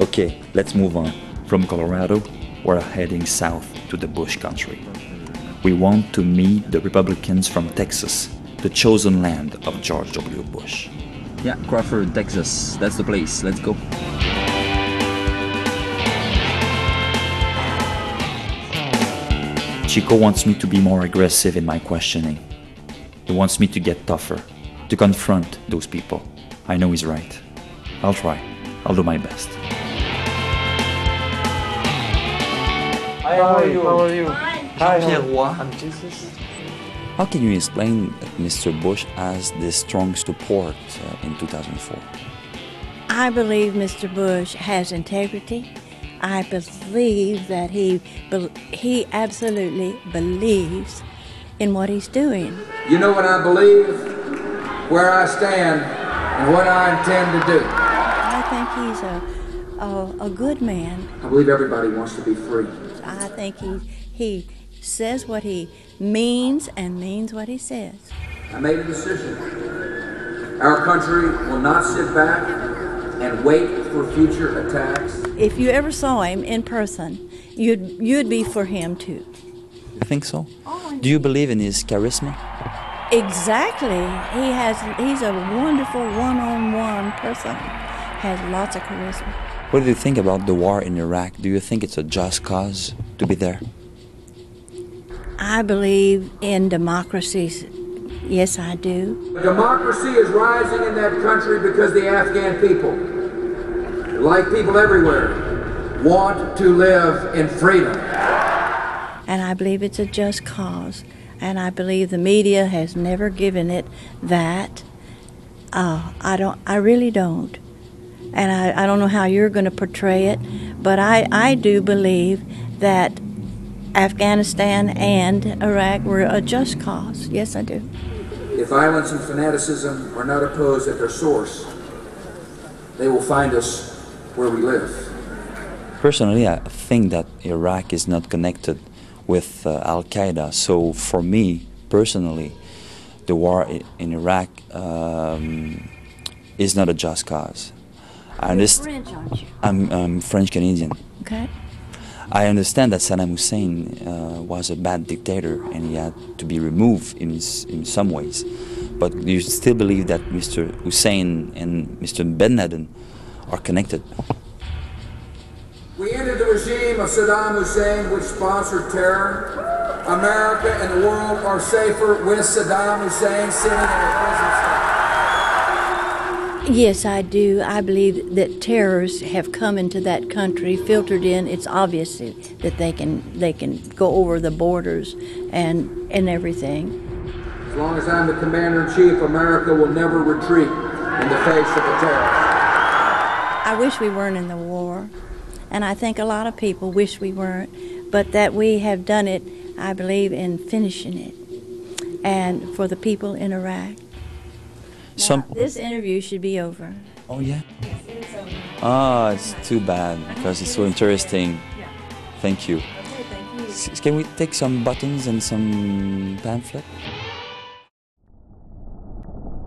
Okay, let's move on. From Colorado, we're heading south to the Bush country. We want to meet the Republicans from Texas, the chosen land of George W. Bush. Yeah, Crawford, Texas. That's the place. Let's go. Chico wants me to be more aggressive in my questioning. He wants me to get tougher, to confront those people. I know he's right. I'll try. I'll do my best. Hi, how are you? How are you? Hi, I'm Jesus. How can you explain that Mr. Bush has this strong support in 2004? I believe Mr. Bush has integrity. I believe that he absolutely believes in what he's doing. You know what I believe, where I stand, and what I intend to do. I think he's a good man. I believe everybody wants to be free. I think he says what he means and means what he says. I made a decision. Our country will not sit back and wait for future attacks. If you ever saw him in person, you'd be for him too. You think so? Do you believe in his charisma? Exactly. He's a wonderful one-on-one person. Has lots of charisma. What do you think about the war in Iraq? Do you think it's a just cause to be there? I believe in democracies. Yes, I do. Democracy is rising in that country because the Afghan people, like people everywhere, want to live in freedom. And I believe it's a just cause. And I believe the media has never given it that. I really don't. And I don't know how you're going to portray it, but I do believe that Afghanistan and Iraq were a just cause. Yes, I do. If violence and fanaticism are not opposed at their source, they will find us where we live. Personally, I think that Iraq is not connected with Al-Qaeda. So for me, personally, the war in Iraq is not a just cause. You're French, aren't you? I'm French-Canadian. Okay. I understand that Saddam Hussein was a bad dictator and he had to be removed in some ways. But you still believe that Mr. Hussein and Mr. Ben Laden are connected? We ended the regime of Saddam Hussein, which sponsored terror. America and the world are safer with Saddam Hussein sitting in a prison cell. Yes, I do. I believe that terrorists have come into that country, filtered in. It's obvious that they can go over the borders and everything. As long as I'm the commander-in-chief, America will never retreat in the face of the terrorists. I wish we weren't in the war, and I think a lot of people wish we weren't, but that we have done it, I believe, in finishing it, and for the people in Iraq. Now, this interview should be over. Oh, yeah? Yes, it's over. Ah, it's too bad because it's so interesting. Yeah. Thank you. Okay, thank you. Can we take some buttons and some pamphlet?